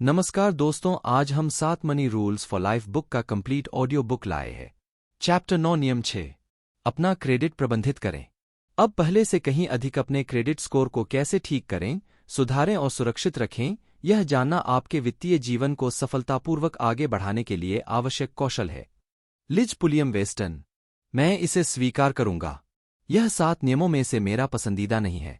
नमस्कार दोस्तों, आज हम 7 money rules for life book का कंप्लीट ऑडियो बुक लाए हैं। चैप्टर 9 नियम 6 अपना क्रेडिट प्रबंधित करें। अब पहले से कहीं अधिक अपने क्रेडिट स्कोर को कैसे ठीक करें, सुधारें और सुरक्षित रखें, यह जानना आपके वित्तीय जीवन को सफलतापूर्वक आगे बढ़ाने के लिए आवश्यक कौशल है। Liz Pulliam Weston. मैं इसे स्वीकार करूंगा। यह 7 नियमों में से मेरा पसंदीदा नहीं है।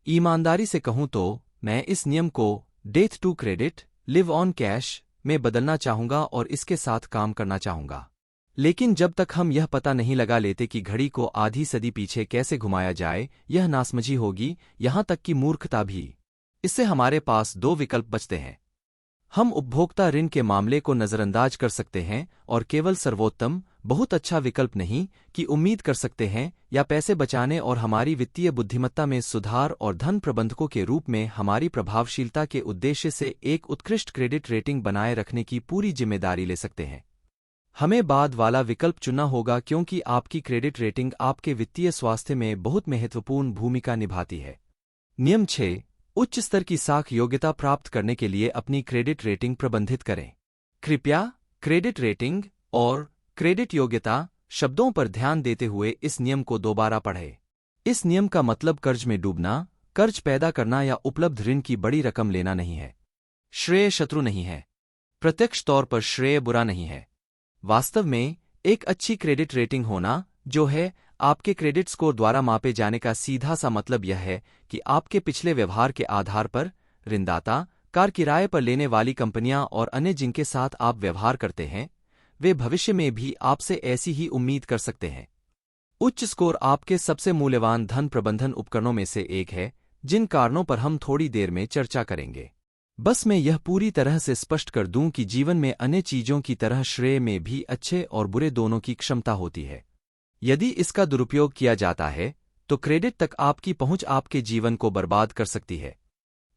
ईमानदारी से कहूं तो मैं इस नियम को death to credit, live on cash में बदलना चाहूंगा और इसके साथ काम करना चाहूंगा। लेकिन जब तक हम यह पता नहीं लगा लेते कि घड़ी को आधी सदी पीछे कैसे घुमाया जाए, यह नासमझी होगी, यहां तक कि मूर्खता भी। इससे हमारे पास 2 विकल्प बचते हैं। हम उपभोक्ता ऋण के मामले को नजरअंदाज कर सकते हैं और केवल सर्वोत्तम, बहुत अच्छा विकल्प नहीं कि उम्मीद कर सकते हैं, या पैसे बचाने और हमारी वित्तीय बुद्धिमत्ता में सुधार और धन प्रबंधकों के रूप में हमारी प्रभावशीलता के उद्देश्य से एक उत्कृष्ट क्रेडिट रेटिंग बनाए रखने की पूरी जिम्मेदारी ले सकते हैं। हमें बाद वाला विकल्प चुनना होगा क्योंकि आपकी क्रेडिट रेटिंग आपके वित्तीय स्वास्थ्य में बहुत महत्वपूर्ण भूमिका निभाती है। नियम 6 उच्च स्तर की साख योग्यता प्राप्त करने के लिए अपनी क्रेडिट रेटिंग प्रबंधित करें। कृपया क्रेडिट रेटिंग और क्रेडिट योग्यता शब्दों पर ध्यान देते हुए इस नियम को दोबारा पढ़ें। इस नियम का मतलब कर्ज में डूबना, कर्ज पैदा करना या उपलब्ध ऋण की बड़ी रकम लेना नहीं है। श्रेय शत्रु नहीं है। प्रत्यक्ष तौर पर श्रेय बुरा नहीं है। वास्तव में एक अच्छी क्रेडिट रेटिंग होना, जो है आपके क्रेडिट स्कोर द्वारा मापे जाने का सीधा सा मतलब यह है कि आपके पिछले व्यवहार के आधार पर ऋणदाता, कार किराए पर लेने वाली कंपनियां और अन्य जिनके साथ आप व्यवहार करते हैं, वे भविष्य में भी आपसे ऐसी ही उम्मीद कर सकते हैं। उच्च स्कोर आपके सबसे मूल्यवान धन प्रबंधन उपकरणों में से एक है, जिन कारणों पर हम थोड़ी देर में चर्चा करेंगे। बस मैं यह पूरी तरह से स्पष्ट कर दूं कि जीवन में अन्य चीजों की तरह श्रेय में भी अच्छे और बुरे दोनों की क्षमता होती है। यदि इसका दुरुपयोग किया जाता है तो क्रेडिट तक आपकी पहुंच आपके जीवन को बर्बाद कर सकती है।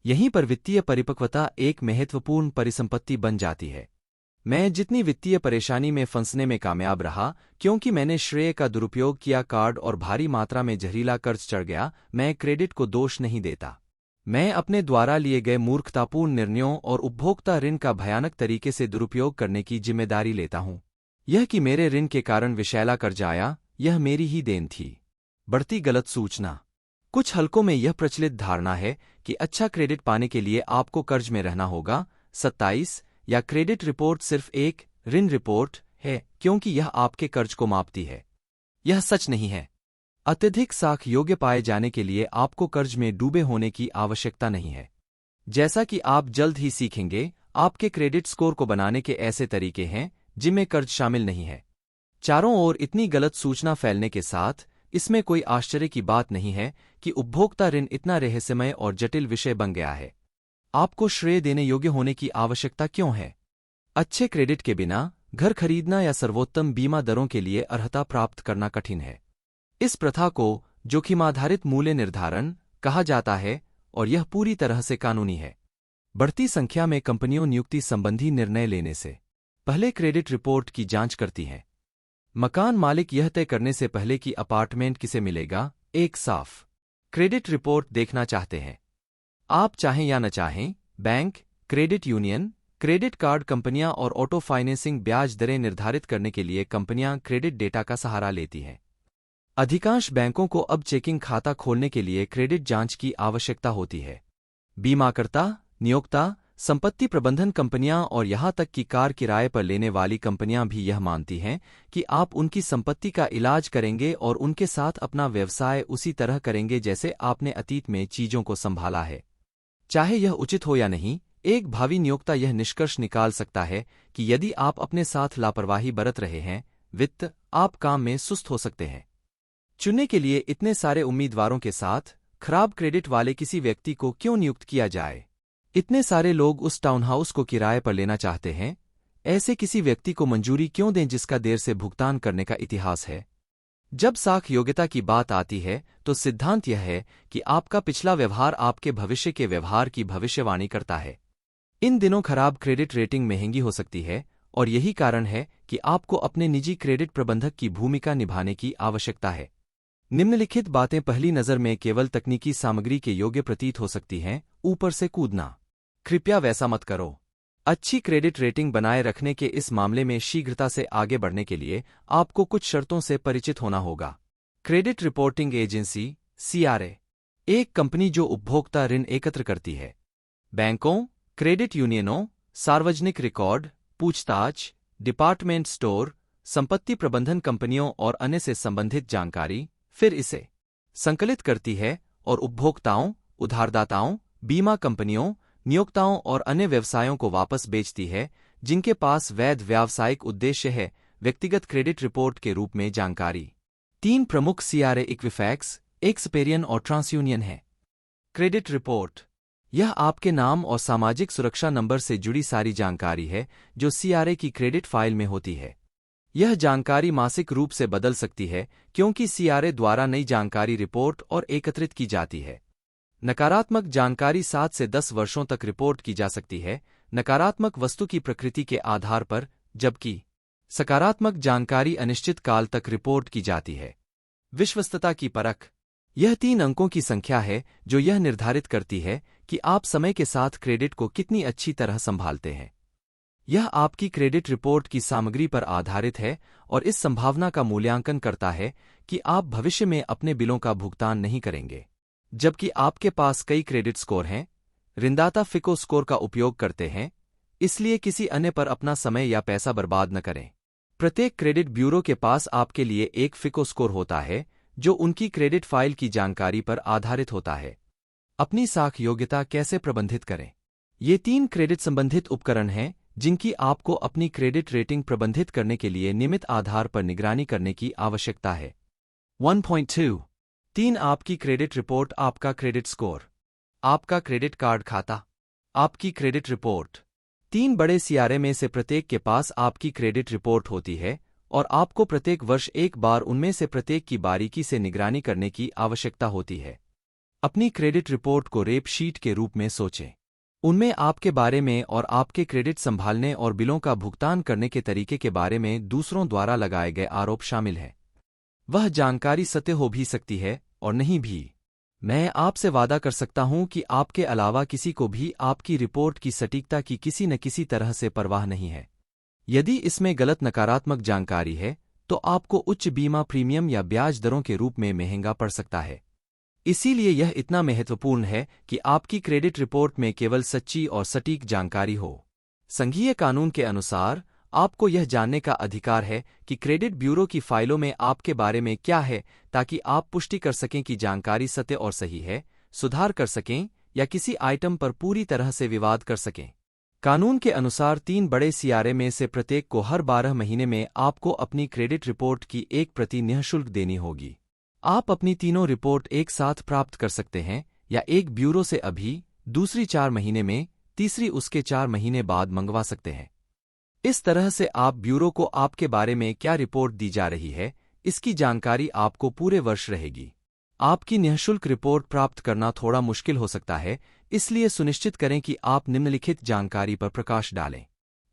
यहीं पर वित्तीय परिपक्वता एक महत्वपूर्ण परिसंपत्ति बन जाती है। मैं जितनी वित्तीय परेशानी में फंसने में कामयाब रहा क्योंकि मैंने श्रेय का दुरुपयोग किया, कार्ड और भारी मात्रा में जहरीला कर्ज चढ़ गया, मैं क्रेडिट को दोष नहीं देता। मैं अपने द्वारा लिए गए मूर्खतापूर्ण निर्णयों और उपभोक्ता ऋण का भयानक तरीके से दुरुपयोग करने की जिम्मेदारी लेता हूं। यह कि मेरे ऋण के कारण विषैला कर्ज आया, यह मेरी ही देन थी। बढ़ती गलत सूचना। कुछ हलकों में यह प्रचलित धारणा है कि अच्छा क्रेडिट पाने के लिए आपको कर्ज में रहना होगा। 27 या क्रेडिट रिपोर्ट सिर्फ एक ऋण रिपोर्ट है क्योंकि यह आपके कर्ज को मापती है। यह सच नहीं है। अत्यधिक साख योग्य पाए जाने के लिए आपको कर्ज में डूबे होने की आवश्यकता नहीं है। जैसा कि आप जल्द ही सीखेंगे, आपके क्रेडिट स्कोर को बनाने के ऐसे तरीके हैं जिनमें कर्ज शामिल नहीं है। चारों ओर इतनी गलत सूचना फैलने के साथ इसमें कोई आश्चर्य की बात नहीं है कि उपभोक्ता ऋण इतना रहस्यमय और जटिल विषय बन गया है। आपको श्रेय देने योग्य होने की आवश्यकता क्यों है? अच्छे क्रेडिट के बिना घर खरीदना या सर्वोत्तम बीमा दरों के लिए अर्हता प्राप्त करना कठिन है। इस प्रथा को जोखिमाधारित मूल्य निर्धारण कहा जाता है और यह पूरी तरह से कानूनी है। बढ़ती संख्या में कंपनियों नियुक्ति संबंधी निर्णय लेने से पहले क्रेडिट रिपोर्ट की जांच करती हैं। मकान मालिक यह तय करने से पहले कि अपार्टमेंट किसे मिलेगा, एक साफ क्रेडिट रिपोर्ट देखना चाहते हैं। आप चाहें या न चाहें, bank, credit union, credit card कंपनियां और ऑटो फाइनेंसिंग ब्याज दरें निर्धारित करने के लिए कंपनियां क्रेडिट डेटा का सहारा लेती हैं। अधिकांश बैंकों को अब चेकिंग खाता खोलने के लिए क्रेडिट जांच की आवश्यकता होती है। बीमाकर्ता, नियोक्ता, संपत्ति प्रबंधन कंपनियां और यहां तक कि कार किराए पर लेने वाली कंपनियां भी यह मानती हैं कि आप उनकी संपत्ति का इलाज करेंगे और उनके साथ अपना व्यवसाय उसी तरह करेंगे जैसे आपने अतीत में चीजों को संभाला है। चाहे यह उचित हो या नहीं, एक भावी नियोक्ता यह निष्कर्ष निकाल सकता है कि यदि आप अपने साथ लापरवाही बरत रहे हैं, वित्त आप काम में सुस्त हो सकते हैं। चुनने के लिए इतने सारे उम्मीदवारों के साथ खराब क्रेडिट वाले किसी व्यक्ति को क्यों नियुक्त किया जाए? इतने सारे लोग उस टाउनहाउस को किराए पर लेना चाहते हैं। ऐसे किसी व्यक्ति को मंजूरी क्यों दें जिसका देर से भुगतान करने का इतिहास है? जब साख योग्यता की बात आती है तो सिद्धांत यह है कि आपका पिछला व्यवहार आपके भविष्य के व्यवहार की भविष्यवाणी करता है। इन दिनों खराब क्रेडिट रेटिंग महंगी हो सकती है और यही कारण है कि आपको अपने निजी क्रेडिट प्रबंधक की भूमिका निभाने की आवश्यकता है। निम्नलिखित बातें पहली नज़र में केवल तकनीकी सामग्री के योग्य प्रतीत हो सकती हैं। ऊपर से कूदना। कृपया वैसा मत करो। अच्छी क्रेडिट रेटिंग बनाए रखने के इस मामले में शीघ्रता से आगे बढ़ने के लिए आपको कुछ शर्तों से परिचित होना होगा। क्रेडिट रिपोर्टिंग एजेंसी सीआरए एक कंपनी जो उपभोक्ता ऋण एकत्र करती है। बैंकों, क्रेडिट यूनियनों, सार्वजनिक रिकॉर्ड, पूछताछ, डिपार्टमेंट स्टोर, संपत्ति प्रबंधन कंपनियों और अन्य से संबंधित जानकारी, फिर इसे संकलित करती है और उपभोक्ताओं, उधारदाताओं, बीमा कंपनियों, नियोक्ताओं और अन्य व्यवसायों को वापस बेचती है जिनके पास वैध व्यावसायिक उद्देश्य है व्यक्तिगत क्रेडिट रिपोर्ट के रूप में जानकारी। 3 प्रमुख सीआरए इक्विफैक्स, एक्सपेरियन और ट्रांसयूनियन है। क्रेडिट रिपोर्ट यह आपके नाम और सामाजिक सुरक्षा नंबर से जुड़ी सारी जानकारी है जो सीआरए की क्रेडिट फाइल में होती है। यह जानकारी मासिक रूप से बदल सकती है क्योंकि सीआरए द्वारा नई जानकारी रिपोर्ट और एकत्रित की जाती है। नकारात्मक जानकारी 7 से 10 वर्षों तक रिपोर्ट की जा सकती है नकारात्मक वस्तु की प्रकृति के आधार पर, जबकि सकारात्मक जानकारी अनिश्चित काल तक रिपोर्ट की जाती है। विश्वस्तता की परख यह 3 अंकों की संख्या है जो यह निर्धारित करती है कि आप समय के साथ क्रेडिट को कितनी अच्छी तरह संभालते हैं। यह आपकी क्रेडिट रिपोर्ट की सामग्री पर आधारित है और इस संभावना का मूल्यांकन करता है कि आप भविष्य में अपने बिलों का भुगतान नहीं करेंगे। जबकि आपके पास कई क्रेडिट स्कोर हैं, ऋणदाता फिको स्कोर का उपयोग करते हैं, इसलिए किसी अन्य पर अपना समय या पैसा बर्बाद न करें। प्रत्येक क्रेडिट ब्यूरो के पास आपके लिए एक फिको स्कोर होता है जो उनकी क्रेडिट फाइल की जानकारी पर आधारित होता है। अपनी साख योग्यता कैसे प्रबंधित करें? ये 3 क्रेडिट संबंधित उपकरण हैं जिनकी आपको अपनी क्रेडिट रेटिंग प्रबंधित करने के लिए नियमित आधार पर निगरानी करने की आवश्यकता है। 1.2 3 आपकी क्रेडिट रिपोर्ट, आपका क्रेडिट स्कोर, आपका क्रेडिट कार्ड खाता, आपकी क्रेडिट रिपोर्ट। 3 बड़े सीआरए में से प्रत्येक के पास आपकी क्रेडिट रिपोर्ट होती है और आपको प्रत्येक वर्ष एक बार उनमें से प्रत्येक की बारीकी से निगरानी करने की आवश्यकता होती है। अपनी क्रेडिट रिपोर्ट को रेप शीट के रूप में सोचें। उनमें आपके बारे में और आपके क्रेडिट संभालने और बिलों का भुगतान करने के तरीके के बारे में दूसरों द्वारा लगाए गए आरोप शामिल हैं। वह जानकारी सत्य हो भी सकती है और नहीं भी। मैं आपसे वादा कर सकता हूं कि आपके अलावा किसी को भी आपकी रिपोर्ट की सटीकता की किसी न किसी तरह से परवाह नहीं है। यदि इसमें गलत नकारात्मक जानकारी है तो आपको उच्च बीमा प्रीमियम या ब्याज दरों के रूप में महंगा पड़ सकता है। इसीलिए यह इतना महत्वपूर्ण है कि आपकी क्रेडिट रिपोर्ट में केवल सच्ची और सटीक जानकारी हो। संघीय कानून के अनुसार आपको यह जानने का अधिकार है कि क्रेडिट ब्यूरो की फाइलों में आपके बारे में क्या है ताकि आप पुष्टि कर सकें कि जानकारी सत्य और सही है, सुधार कर सकें या किसी आइटम पर पूरी तरह से विवाद कर सकें। कानून के अनुसार 3 बड़े सीआरए में से प्रत्येक को हर 12 महीने में आपको अपनी क्रेडिट रिपोर्ट की एक प्रति निःशुल्क देनी होगी। आप अपनी तीनों रिपोर्ट एक साथ प्राप्त कर सकते हैं या एक ब्यूरो से अभी, दूसरी 4 महीने में, तीसरी उसके 4 महीने बाद मंगवा सकते हैं। इस तरह से आप ब्यूरो को आपके बारे में क्या रिपोर्ट दी जा रही है, इसकी जानकारी आपको पूरे वर्ष रहेगी। आपकी निःशुल्क रिपोर्ट प्राप्त करना थोड़ा मुश्किल हो सकता है, इसलिए सुनिश्चित करें कि आप निम्नलिखित जानकारी पर प्रकाश डालें।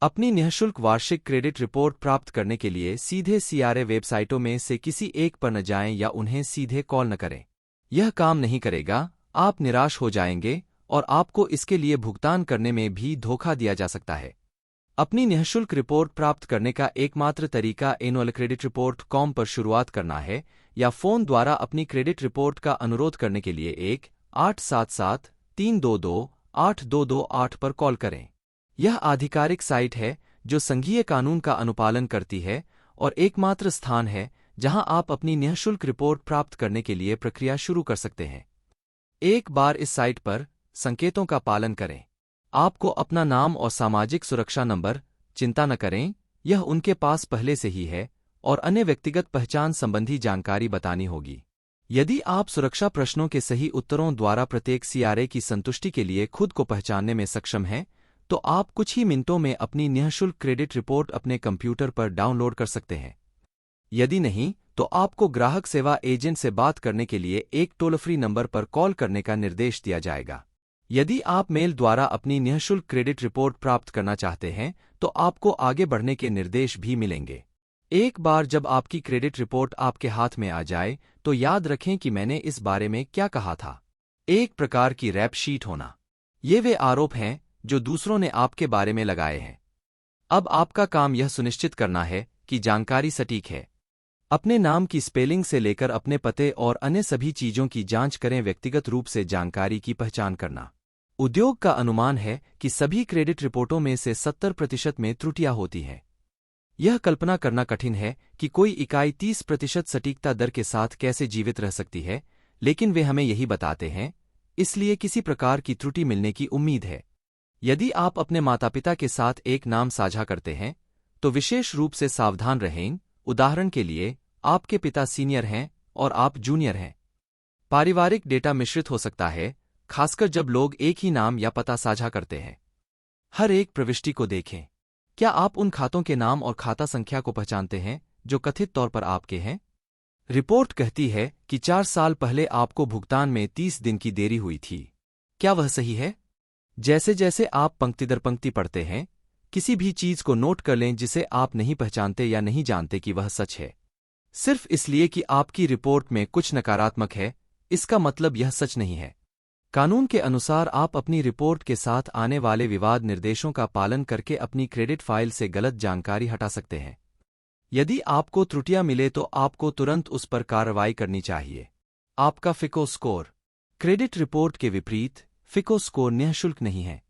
अपनी निःशुल्क वार्षिक क्रेडिट रिपोर्ट प्राप्त करने के लिए सीधे सीआरए वेबसाइटों में से किसी एक पर न जाएं या उन्हें सीधे कॉल न करें। यह काम नहीं करेगा, आप निराश हो जाएंगे और आपको इसके लिए भुगतान करने में भी धोखा दिया जा सकता है। अपनी निःशुल्क रिपोर्ट प्राप्त करने का एकमात्र तरीका annualcreditreport.com पर शुरुआत करना है या फ़ोन द्वारा अपनी क्रेडिट रिपोर्ट का अनुरोध करने के लिए 1-877-322-8228 पर कॉल करें। यह आधिकारिक साइट है जो संघीय कानून का अनुपालन करती है और एकमात्र स्थान है जहां आप अपनी निःशुल्क रिपोर्ट प्राप्त करने के लिए प्रक्रिया शुरू कर सकते हैं। एक बार इस साइट पर संकेतों का पालन करें। आपको अपना नाम और सामाजिक सुरक्षा नंबर, चिंता न करें, यह उनके पास पहले से ही है, और अन्य व्यक्तिगत पहचान संबंधी जानकारी बतानी होगी। यदि आप सुरक्षा प्रश्नों के सही उत्तरों द्वारा प्रत्येक सीआरए की संतुष्टि के लिए खुद को पहचानने में सक्षम हैं, तो आप कुछ ही मिनटों में अपनी निःशुल्क क्रेडिट रिपोर्ट अपने कंप्यूटर पर डाउनलोड कर सकते हैं। यदि नहीं, तो आपको ग्राहक सेवा एजेंट से बात करने के लिए एक टोल फ्री नंबर पर कॉल करने का निर्देश दिया जाएगा। यदि आप मेल द्वारा अपनी निःशुल्क क्रेडिट रिपोर्ट प्राप्त करना चाहते हैं, तो आपको आगे बढ़ने के निर्देश भी मिलेंगे। एक बार जब आपकी क्रेडिट रिपोर्ट आपके हाथ में आ जाए, तो याद रखें कि मैंने इस बारे में क्या कहा था। एक प्रकार की रैप शीट होना। ये वे आरोप हैं जो दूसरों ने आपके बारे में लगाए हैं। अब आपका काम यह सुनिश्चित करना है कि जानकारी सटीक है। अपने नाम की स्पेलिंग से लेकर अपने पते और अन्य सभी चीजों की जांच करें। व्यक्तिगत रूप से जानकारी की पहचान करना। उद्योग का अनुमान है कि सभी क्रेडिट रिपोर्टों में से 70% में त्रुटियां होती हैं। यह कल्पना करना कठिन है कि कोई इकाई 30% सटीकता दर के साथ कैसे जीवित रह सकती है, लेकिन वे हमें यही बताते हैं, इसलिए किसी प्रकार की त्रुटि मिलने की उम्मीद है। यदि आप अपने माता-पिता के साथ एक नाम साझा करते हैं, तो विशेष रूप से सावधान रहें। उदाहरण के लिए, आपके पिता सीनियर हैं और आप जूनियर हैं। पारिवारिक डेटा मिश्रित हो सकता है, खासकर जब लोग एक ही नाम या पता साझा करते हैं। हर एक प्रविष्टि को देखें। क्या आप उन खातों के नाम और खाता संख्या को पहचानते हैं जो कथित तौर पर आपके हैं? रिपोर्ट कहती है कि 4 साल पहले आपको भुगतान में 30 दिन की देरी हुई थी। क्या वह सही है? जैसे जैसे आप पंक्ति दर पंक्ति पढ़ते हैं, किसी भी चीज को नोट कर लें जिसे आप नहीं पहचानते या नहीं जानते कि वह सच है। सिर्फ इसलिए कि आपकी रिपोर्ट में कुछ नकारात्मक है, इसका मतलब यह सच नहीं है। कानून के अनुसार आप अपनी रिपोर्ट के साथ आने वाले विवाद निर्देशों का पालन करके अपनी क्रेडिट फाइल से गलत जानकारी हटा सकते हैं। यदि आपको त्रुटियां मिले तो आपको तुरंत उस पर कार्रवाई करनी चाहिए। आपका फिको स्कोर। क्रेडिट रिपोर्ट के विपरीत, फिको स्कोर निःशुल्क नहीं है।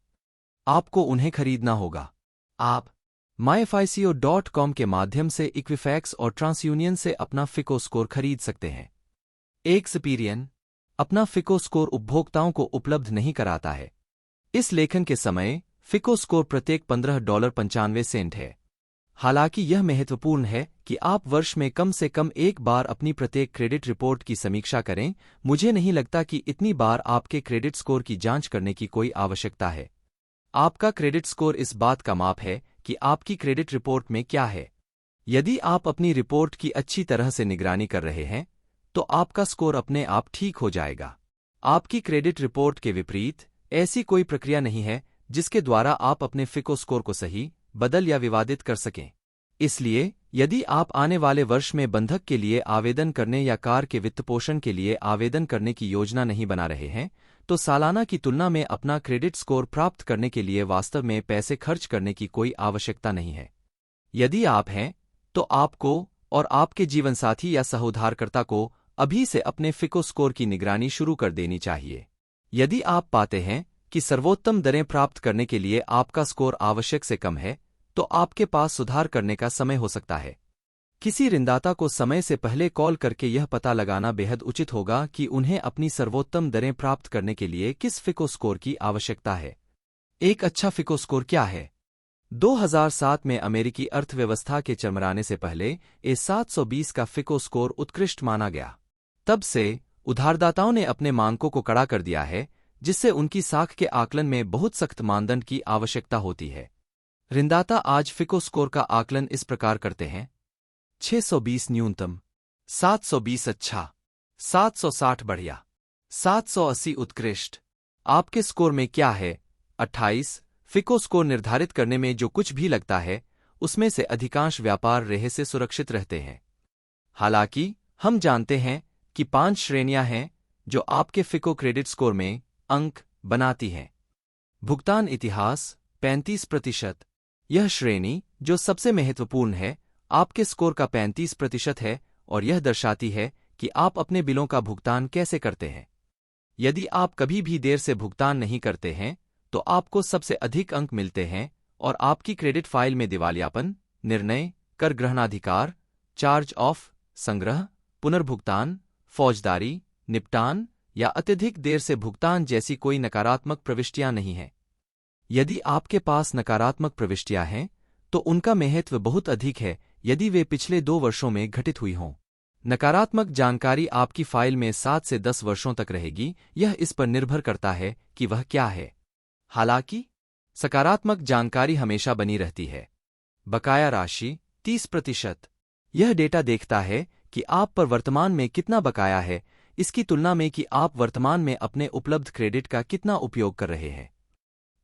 आपको उन्हें खरीदना होगा। आप myfico.com के माध्यम से इक्विफैक्स और ट्रांसयूनियन से अपना फिको स्कोर खरीद सकते हैं। एक्सपीरियन अपना फिको स्कोर उपभोक्ताओं को उपलब्ध नहीं कराता है। इस लेखन के समय फिको स्कोर प्रत्येक $15.95 है। हालांकि यह महत्वपूर्ण है कि आप वर्ष में कम से कम एक बार अपनी प्रत्येक क्रेडिट रिपोर्ट की समीक्षा करें। मुझे नहीं लगता कि इतनी बार आपके क्रेडिट स्कोर की जांच करने की कोई आवश्यकता है। आपका क्रेडिट स्कोर इस बात का माप है कि आपकी क्रेडिट रिपोर्ट में क्या है। यदि आप अपनी रिपोर्ट की अच्छी तरह से निगरानी कर रहे हैं, तो आपका स्कोर अपने आप ठीक हो जाएगा। आपकी क्रेडिट रिपोर्ट के विपरीत, ऐसी कोई प्रक्रिया नहीं है जिसके द्वारा आप अपने फिको स्कोर को सही, बदल या विवादित कर सकें। इसलिए, यदि आप आने वाले वर्ष में बंधक के लिए आवेदन करने या कार के वित्तपोषण के लिए आवेदन करने की योजना नहीं बना रहे हैं, तो सालाना की तुलना में अपना क्रेडिट स्कोर प्राप्त करने के लिए वास्तव में पैसे खर्च करने की कोई आवश्यकता नहीं है। यदि आप हैं, तो आपको और आपके जीवनसाथी या सहोधारकर्ता को अभी से अपने फिको स्कोर की निगरानी शुरू कर देनी चाहिए। यदि आप पाते हैं कि सर्वोत्तम दरें प्राप्त करने के लिए आपका स्कोर आवश्यक से कम है, तो आपके पास सुधार करने का समय हो सकता है। किसी ऋणदाता को समय से पहले कॉल करके यह पता लगाना बेहद उचित होगा कि उन्हें अपनी सर्वोत्तम दरें प्राप्त करने के लिए किस फिको स्कोर की आवश्यकता है। एक अच्छा फिको स्कोर क्या है? 2007 में अमेरिकी अर्थव्यवस्था के चरमराने से पहले A720 का फिको स्कोर उत्कृष्ट माना गया। तब से उधारदाताओं ने अपने मानकों को कड़ा कर दिया है, जिससे उनकी साख के आकलन में बहुत सख्त मानदंड की आवश्यकता होती है। ऋणदाता आज फिको स्कोर का आकलन इस प्रकार करते हैं: 620 न्यूनतम, 720 अच्छा, 760 बढ़िया, 780 उत्कृष्ट। आपके स्कोर में क्या है? 28। फिको स्कोर निर्धारित करने में जो कुछ भी लगता है, उसमें से अधिकांश व्यापार रेहे से सुरक्षित रहते हैं। हालांकि, हम जानते हैं कि 5 श्रेणियां हैं जो आपके फिको क्रेडिट स्कोर में अंक बनाती हैं। भुगतान इतिहास 35%। यह श्रेणी, जो सबसे महत्वपूर्ण है, आपके स्कोर का 35% है और यह दर्शाती है कि आप अपने बिलों का भुगतान कैसे करते हैं। यदि आप कभी भी देर से भुगतान नहीं करते हैं, तो आपको सबसे अधिक अंक मिलते हैं और आपकी क्रेडिट फाइल में दिवालियापन, निर्णय, कर ग्रहणाधिकार, चार्ज ऑफ, संग्रह, पुनर्भुगतान, फौजदारी, निपटान या अत्यधिक देर से भुगतान जैसी कोई नकारात्मक प्रविष्टियां नहीं हैं। यदि आपके पास नकारात्मक प्रविष्टियां हैं, तो उनका महत्व बहुत अधिक है यदि वे पिछले 2 वर्षों में घटित हुई हों। नकारात्मक जानकारी आपकी फाइल में 7 से 10 वर्षों तक रहेगी, यह इस पर निर्भर करता है कि वह क्या है। हालांकि, सकारात्मक जानकारी हमेशा बनी रहती है। बकाया राशि 30%। यह डेटा देखता है कि आप पर वर्तमान में कितना बकाया है, इसकी तुलना में कि आप वर्तमान में अपने उपलब्ध क्रेडिट का कितना उपयोग कर रहे हैं।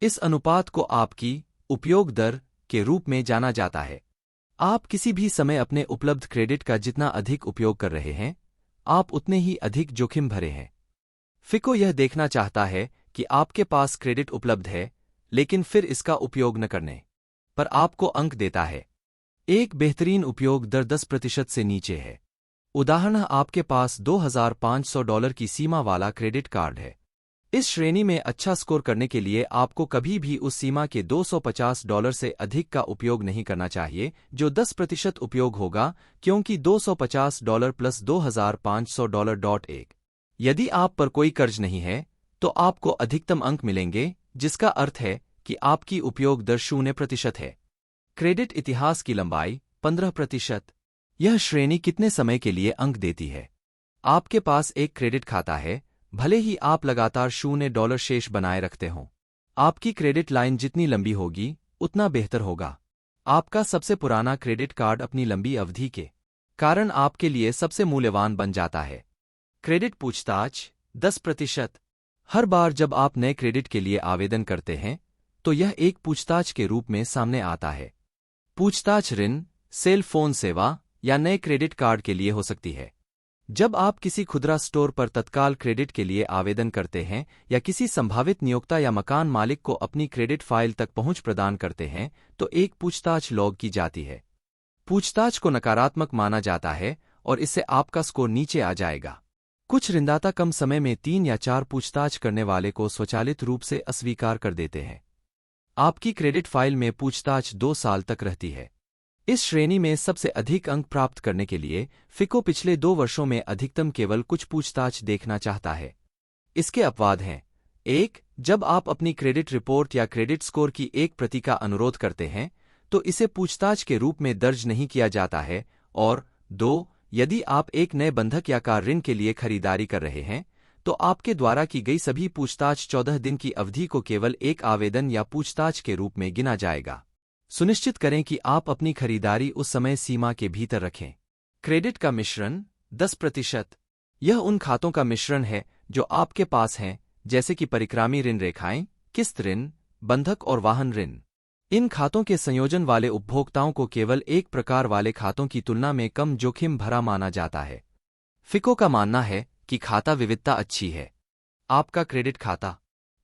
इस अनुपात को आपकी उपयोग दर के रूप में जाना जाता है। आप किसी भी समय अपने उपलब्ध क्रेडिट का जितना अधिक उपयोग कर रहे हैं, आप उतने ही अधिक जोखिम भरे हैं। फिको यह देखना चाहता है कि आपके पास क्रेडिट उपलब्ध है, लेकिन फिर इसका उपयोग न करने पर आपको अंक देता है। एक बेहतरीन उपयोग दर 10% से नीचे है। उदाहरण, आपके पास $2,500 की सीमा वाला क्रेडिट कार्ड है। इस श्रेणी में अच्छा स्कोर करने के लिए आपको कभी भी उस सीमा के $250 से अधिक का उपयोग नहीं करना चाहिए, जो 10% उपयोग होगा, क्योंकि $250 प्लस $2,500.1। यदि आप पर कोई कर्ज नहीं है, तो आपको अधिकतम अंक मिलेंगे, जिसका अर्थ है कि आपकी उपयोग दर 0% है। क्रेडिट इतिहास की लंबाई 15%। यह श्रेणी कितने समय के लिए अंक देती है? आपके पास एक क्रेडिट खाता है, भले ही आप लगातार $0 शेष बनाए रखते हों। आपकी क्रेडिट लाइन जितनी लंबी होगी, उतना बेहतर होगा। आपका सबसे पुराना क्रेडिट कार्ड अपनी लंबी अवधि के कारण आपके लिए सबसे मूल्यवान बन जाता है। क्रेडिट पूछताछ 10%। हर बार जब आप नए क्रेडिट के लिए आवेदन करते हैं, तो यह एक पूछताछ के रूप में सामने आता है। पूछताछ ऋण, सेल फोन सेवा या नए क्रेडिट कार्ड के लिए हो सकती है। जब आप किसी खुदरा स्टोर पर तत्काल क्रेडिट के लिए आवेदन करते हैं या किसी संभावित नियोक्ता या मकान मालिक को अपनी क्रेडिट फाइल तक पहुंच प्रदान करते हैं, तो एक पूछताछ लॉग की जाती है। पूछताछ को नकारात्मक माना जाता है और इससे आपका स्कोर नीचे आ जाएगा। कुछ ऋणदाता कम समय में 3 या 4 पूछताछ करने वाले को स्वचालित रूप से अस्वीकार कर देते हैं। आपकी क्रेडिट फाइल में पूछताछ 2 साल तक रहती है। इस श्रेणी में सबसे अधिक अंक प्राप्त करने के लिए फिको पिछले 2 वर्षों में अधिकतम केवल कुछ पूछताछ देखना चाहता है। इसके अपवाद हैं: 1. जब आप अपनी क्रेडिट रिपोर्ट या क्रेडिट स्कोर की एक प्रति का अनुरोध करते हैं, तो इसे पूछताछ के रूप में दर्ज नहीं किया जाता है, और 2. यदि आप एक नए बंधक या कार ऋण के लिए खरीदारी कर रहे हैं, तो आपके द्वारा की गई सभी पूछताछ 14 दिन की अवधि को केवल एक आवेदन या पूछताछ के रूप में गिना जाएगा। सुनिश्चित करें कि आप अपनी खरीदारी उस समय सीमा के भीतर रखें। क्रेडिट का मिश्रण 10%। यह उन खातों का मिश्रण है जो आपके पास हैं, जैसे कि परिक्रामी ऋण रेखाएं, किस्त ऋण, बंधक और वाहन ऋण। इन खातों के संयोजन वाले उपभोक्ताओं को केवल एक प्रकार वाले खातों की तुलना में कम जोखिम भरा माना जाता है। फिको का मानना है कि खाता विविधता अच्छी है। आपका क्रेडिट खाता।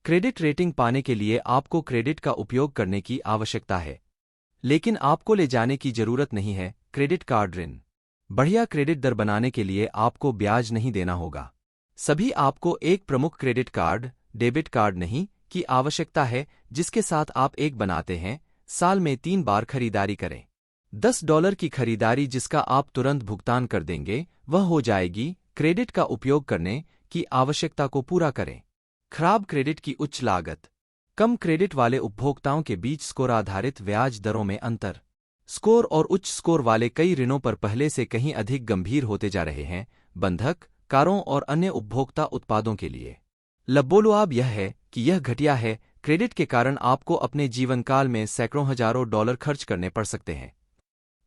क्रेडिट रेटिंग पाने के लिए आपको क्रेडिट का उपयोग करने की आवश्यकता है, लेकिन आपको ले जाने की जरूरत नहीं है। क्रेडिट कार्ड ऋण। बढ़िया क्रेडिट दर बनाने के लिए आपको ब्याज नहीं देना होगा। सभी आपको एक प्रमुख क्रेडिट कार्ड, डेबिट कार्ड नहीं, की आवश्यकता है, जिसके साथ आप एक बनाते हैं। साल में 3 बार खरीदारी करें। $10 की खरीदारी जिसका आप तुरंत भुगतान कर देंगे, वह हो जाएगी। क्रेडिट का उपयोग करने की आवश्यकता को पूरा करें। खराब क्रेडिट की उच्च लागत। कम क्रेडिट वाले उपभोक्ताओं के बीच स्कोर आधारित ब्याज दरों में अंतर। स्कोर और उच्च स्कोर वाले कई ऋणों पर पहले से कहीं अधिक गंभीर होते जा रहे हैं, बंधक, कारों और अन्य उपभोक्ता उत्पादों के लिए। लबोलुआब यह है कि यह घटिया है। क्रेडिट के कारण आपको अपने जीवनकाल में सैकड़ों हजारों डॉलर खर्च करने पड़ सकते हैं।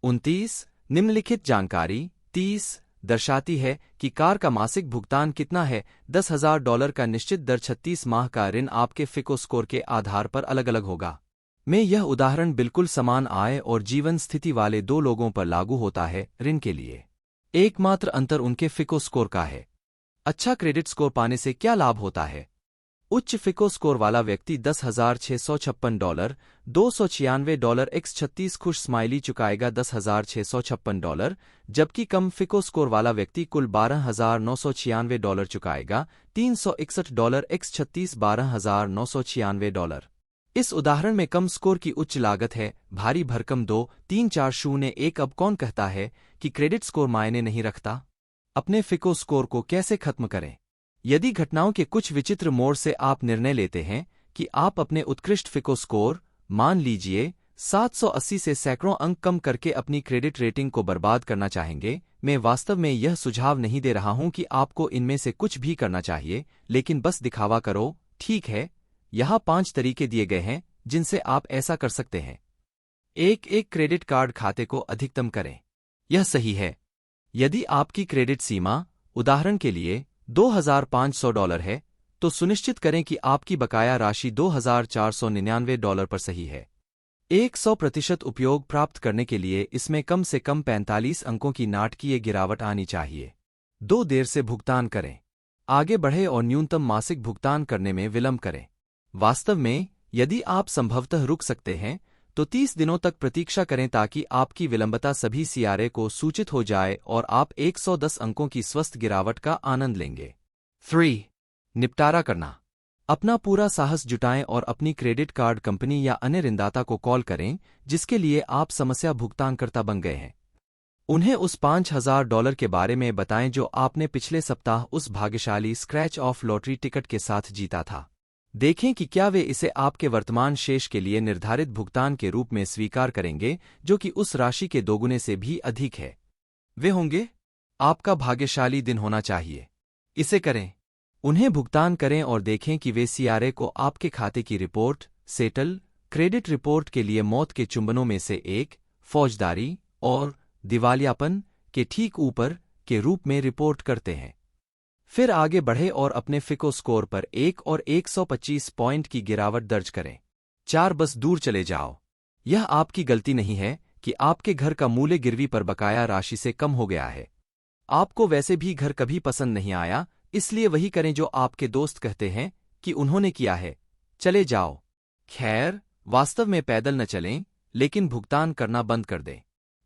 29. निम्नलिखित जानकारी 30 दर्शाती है कि कार का मासिक भुगतान कितना है। $10,000 का निश्चित दर 36 माह का ऋण आपके फिको स्कोर के आधार पर अलग अलग होगा। में यह उदाहरण बिल्कुल समान आय और जीवन स्थिति वाले 2 लोगों पर लागू होता है। ऋण के लिए एकमात्र अंतर उनके फिको स्कोर का है। अच्छा क्रेडिट स्कोर पाने से क्या लाभ होता है? उच्च फिको स्कोर वाला व्यक्ति $10,656, $296 x 36 खुश स्माइली चुकाएगा $10,656, जबकि कम फिको स्कोर वाला व्यक्ति कुल $12,996 चुकाएगा, $361 x 36 $12,996। इस उदाहरण में कम स्कोर की उच्च लागत है। भारी भरकम 2-3-4-0-1। अब कौन कहता है कि क्रेडिट स्कोर मायने नहीं रखता? अपने फिको स्कोर को कैसे खत्म करें? यदि घटनाओं के कुछ विचित्र मोड़ से आप निर्णय लेते हैं कि आप अपने उत्कृष्ट फिको स्कोर, मान लीजिए 780 से सैकड़ों अंक कम करके अपनी क्रेडिट रेटिंग को बर्बाद करना चाहेंगे, मैं वास्तव में यह सुझाव नहीं दे रहा हूं कि आपको इनमें से कुछ भी करना चाहिए, लेकिन बस दिखावा करो। ठीक है, यहाँ 5 तरीके दिए गए हैं जिनसे आप ऐसा कर सकते हैं। 1. क्रेडिट कार्ड खाते को अधिकतम करें। यह सही है। यदि आपकी क्रेडिट सीमा, उदाहरण के लिए, $2,500 है, तो सुनिश्चित करें कि आपकी बकाया राशि $2,499 पर सही है। 100% उपयोग प्राप्त करने के लिए इसमें कम से कम 45 अंकों की नाटकीय गिरावट आनी चाहिए। 2. देर से भुगतान करें। आगे बढ़े और न्यूनतम मासिक भुगतान करने में विलंब करें। वास्तव में यदि आप संभवतः रुक सकते हैं तो 30 दिनों तक प्रतीक्षा करें ताकि आपकी विलंबता सभी सीआरए को सूचित हो जाए और आप 110 अंकों की स्वस्थ गिरावट का आनंद लेंगे। 3. निपटारा करना। अपना पूरा साहस जुटाएं और अपनी क्रेडिट कार्ड कंपनी या अन्य ऋणदाता को कॉल करें जिसके लिए आप समस्या भुगतानकर्ता बन गए हैं। उन्हें उस $5000 के बारे में बताएं जो आपने पिछले सप्ताह उस भाग्यशाली स्क्रैच ऑफ लॉटरी टिकट के साथ जीता था। देखें कि क्या वे इसे आपके वर्तमान शेष के लिए निर्धारित भुगतान के रूप में स्वीकार करेंगे जो कि उस राशि के दोगुने से भी अधिक है। वे होंगे? आपका भाग्यशाली दिन होना चाहिए। इसे करें। उन्हें भुगतान करें और देखें कि वे सीआरए को आपके खाते की रिपोर्ट, सेटल क्रेडिट रिपोर्ट के लिए मौत के चुंबनों में से एक, फौजदारी और दिवालियापन के ठीक ऊपर के रूप में रिपोर्ट करते हैं। फिर आगे बढ़े और अपने फिको स्कोर पर 1 और 125 पॉइंट की गिरावट दर्ज करें। 4. बस दूर चले जाओ। यह आपकी गलती नहीं है कि आपके घर का मूल्य गिरवी पर बकाया राशि से कम हो गया है। आपको वैसे भी घर कभी पसंद नहीं आया, इसलिए वही करें जो आपके दोस्त कहते हैं कि उन्होंने किया है। चले जाओ। खैर, वास्तव में पैदल न चलें, लेकिन भुगतान करना बंद कर दें।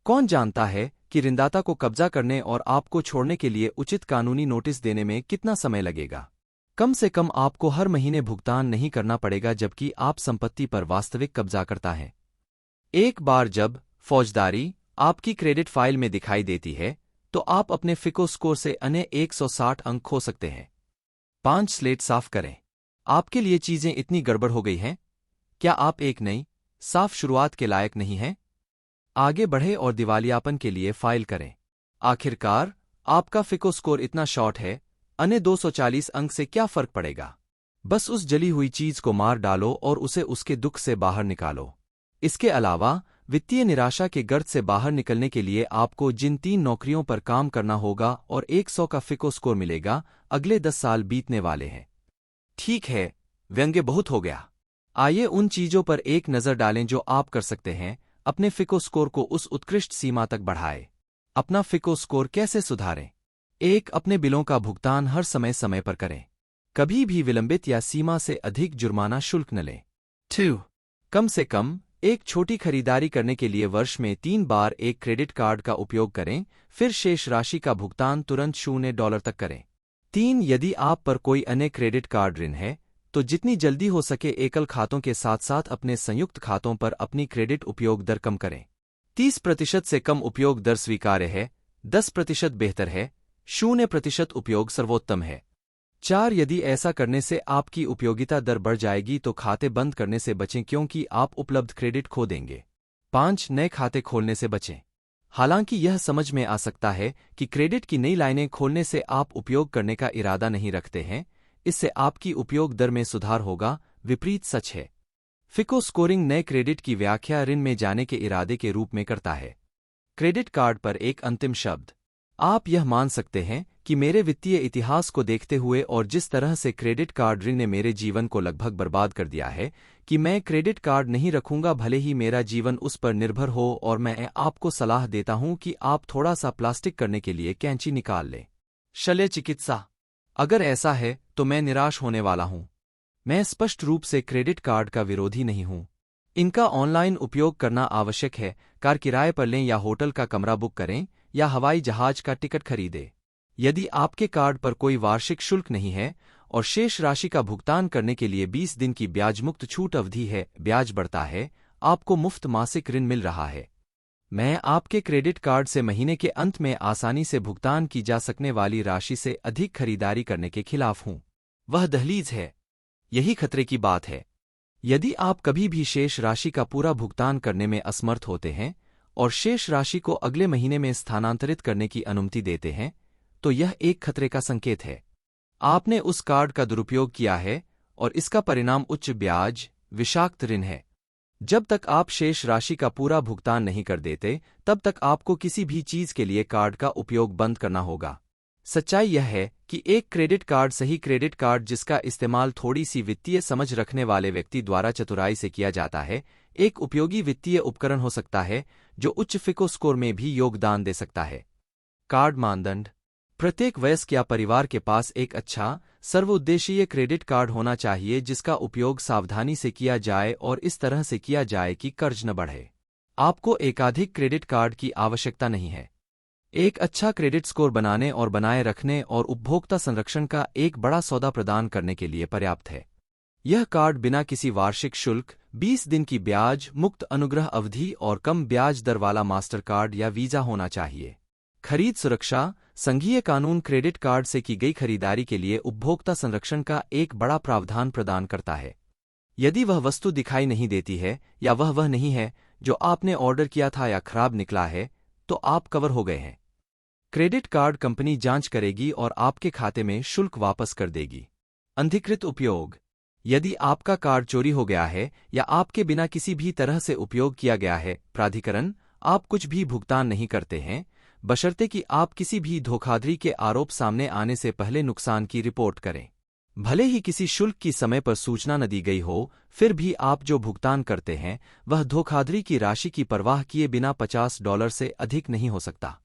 कौन जानता है कि ऋणदाता को कब्जा करने और आपको छोड़ने के लिए उचित कानूनी नोटिस देने में कितना समय लगेगा। कम से कम आपको हर महीने भुगतान नहीं करना पड़ेगा जबकि आप संपत्ति पर वास्तविक कब्जा करता है। एक बार जब फौजदारी आपकी क्रेडिट फाइल में दिखाई देती है तो आप अपने फिको स्कोर से अन्य 160 अंक खो सकते हैं। 5. स्लेट साफ करें। आपके लिए चीजें इतनी गड़बड़ हो गई हैं? क्या आप एक नई, साफ शुरुआत के लायक नहीं हैं? आगे बढ़े और दिवालियापन के लिए फाइल करें। आखिरकार, आपका फिको स्कोर इतना शॉर्ट है, अन्य 240 अंक से क्या फर्क पड़ेगा? बस उस जली हुई चीज को मार डालो और उसे उसके दुख से बाहर निकालो। इसके अलावा, वित्तीय निराशा के गर्त से बाहर निकलने के लिए आपको जिन 3 नौकरियों पर काम करना होगा और 100 का फिको स्कोर मिलेगा, अगले 10 साल बीतने वाले हैं। ठीक है, व्यंग्य बहुत हो गया। आइए उन चीजों पर एक नजर डालें जो आप कर सकते हैं अपने फिको स्कोर को उस उत्कृष्ट सीमा तक बढ़ाए। अपना फिको स्कोर कैसे सुधारें? 1. अपने बिलों का भुगतान हर समय पर करें। कभी भी विलंबित या सीमा से अधिक जुर्माना शुल्क न लें। 2. कम से कम एक छोटी खरीदारी करने के लिए वर्ष में 3 बार एक क्रेडिट कार्ड का उपयोग करें, फिर शेष राशि का भुगतान तुरंत $0 तक करें। 3. यदि आप पर कोई अन्य क्रेडिट कार्ड ऋण है तो जितनी जल्दी हो सके एकल खातों के साथ साथ अपने संयुक्त खातों पर अपनी क्रेडिट उपयोग दर कम करें। 30% से कम उपयोग दर स्वीकार्य है, 10% बेहतर है, 0% उपयोग सर्वोत्तम है। 4. यदि ऐसा करने से आपकी उपयोगिता दर बढ़ जाएगी तो खाते बंद करने से बचें क्योंकि आप उपलब्ध क्रेडिट खो देंगे। 5. नए खाते खोलने से बचें। हालांकि यह समझ में आ सकता है कि क्रेडिट की नई लाइनें खोलने से आप उपयोग करने का इरादा नहीं रखते हैं, इससे आपकी उपयोग दर में सुधार होगा, विपरीत सच है। फिको स्कोरिंग नए क्रेडिट की व्याख्या ऋण में जाने के इरादे के रूप में करता है। क्रेडिट कार्ड पर एक अंतिम शब्द। आप यह मान सकते हैं कि मेरे वित्तीय इतिहास को देखते हुए और जिस तरह से क्रेडिट कार्ड ऋण ने मेरे जीवन को लगभग बर्बाद कर दिया है कि मैं क्रेडिट कार्ड नहीं रखूंगा भले ही मेरा जीवन उस पर निर्भर हो, और मैं आपको सलाह देता हूं कि आप थोड़ा सा प्लास्टिक करने के लिए कैंची निकाल लें। शल्य चिकित्सा। अगर ऐसा है तो मैं निराश होने वाला हूं। मैं स्पष्ट रूप से क्रेडिट कार्ड का विरोधी नहीं हूं। इनका ऑनलाइन उपयोग करना आवश्यक है। कार किराए पर लें या होटल का कमरा बुक करें या हवाई जहाज का टिकट खरीदें। यदि आपके कार्ड पर कोई वार्षिक शुल्क नहीं है और शेष राशि का भुगतान करने के लिए 20 दिन की ब्याज मुक्त छूट अवधि है, ब्याज बढ़ता है, आपको मुफ्त मासिक ऋण मिल रहा है। मैं आपके क्रेडिट कार्ड से महीने के अंत में आसानी से भुगतान की जा सकने वाली राशि से अधिक खरीदारी करने के खिलाफ हूं। वह दहलीज है। यही खतरे की बात है। यदि आप कभी भी शेष राशि का पूरा भुगतान करने में असमर्थ होते हैं और शेष राशि को अगले महीने में स्थानांतरित करने की अनुमति देते हैं, तो यह एक खतरे का संकेत है। आपने उस कार्ड का दुरुपयोग किया है और इसका परिणाम उच्च ब्याज, विषाक्त ऋण है। जब तक आप शेष राशि का पूरा भुगतान नहीं कर देते, तब तक आपको किसी भी चीज के लिए कार्ड का उपयोग बंद करना होगा। सच्चाई यह है कि एक क्रेडिट कार्ड सही क्रेडिट कार्ड जिसका इस्तेमाल थोड़ी सी वित्तीय समझ रखने वाले व्यक्ति द्वारा चतुराई से किया जाता है, एक उपयोगी वित्तीय उपकरण हो सकता है जो उच्च फिको स्कोर में भी योगदान दे सकता है। कार्ड मानदंड। प्रत्येक वयस्क या परिवार के पास एक अच्छा, सर्वोद्देशीय क्रेडिट कार्ड होना चाहिए जिसका उपयोग सावधानी से किया जाए और इस तरह से किया जाए कि कर्ज न बढ़े। आपको एकाधिक क्रेडिट कार्ड की आवश्यकता नहीं है। एक अच्छा क्रेडिट स्कोर बनाने और बनाए रखने और उपभोक्ता संरक्षण का एक बड़ा सौदा प्रदान करने के लिए पर्याप्त है। यह कार्ड बिना किसी वार्षिक शुल्क, 20 दिन की ब्याज मुक्त अनुग्रह अवधि और कम ब्याज दर वाला मास्टर कार्ड या वीजा होना चाहिए। खरीद सुरक्षा। संघीय कानून क्रेडिट कार्ड से की गई खरीदारी के लिए उपभोक्ता संरक्षण का एक बड़ा प्रावधान प्रदान करता है। यदि वह वस्तु दिखाई नहीं देती है या वह नहीं है जो आपने ऑर्डर किया था या खराब निकला है, तो आप कवर हो गए हैं। क्रेडिट कार्ड कंपनी जांच करेगी और आपके खाते में शुल्क वापस कर देगी। अनधिकृत उपयोग। यदि आपका कार्ड चोरी हो गया है या आपके बिना किसी भी तरह से उपयोग किया गया है, प्राधिकरण आप कुछ भी भुगतान नहीं करते हैं, बशर्ते कि आप किसी भी धोखाधड़ी के आरोप सामने आने से पहले नुकसान की रिपोर्ट करें। भले ही किसी शुल्क की समय पर सूचना न दी गई हो, फिर भी आप जो भुगतान करते हैं वह धोखाधड़ी की राशि की परवाह किए बिना $50 से अधिक नहीं हो सकता।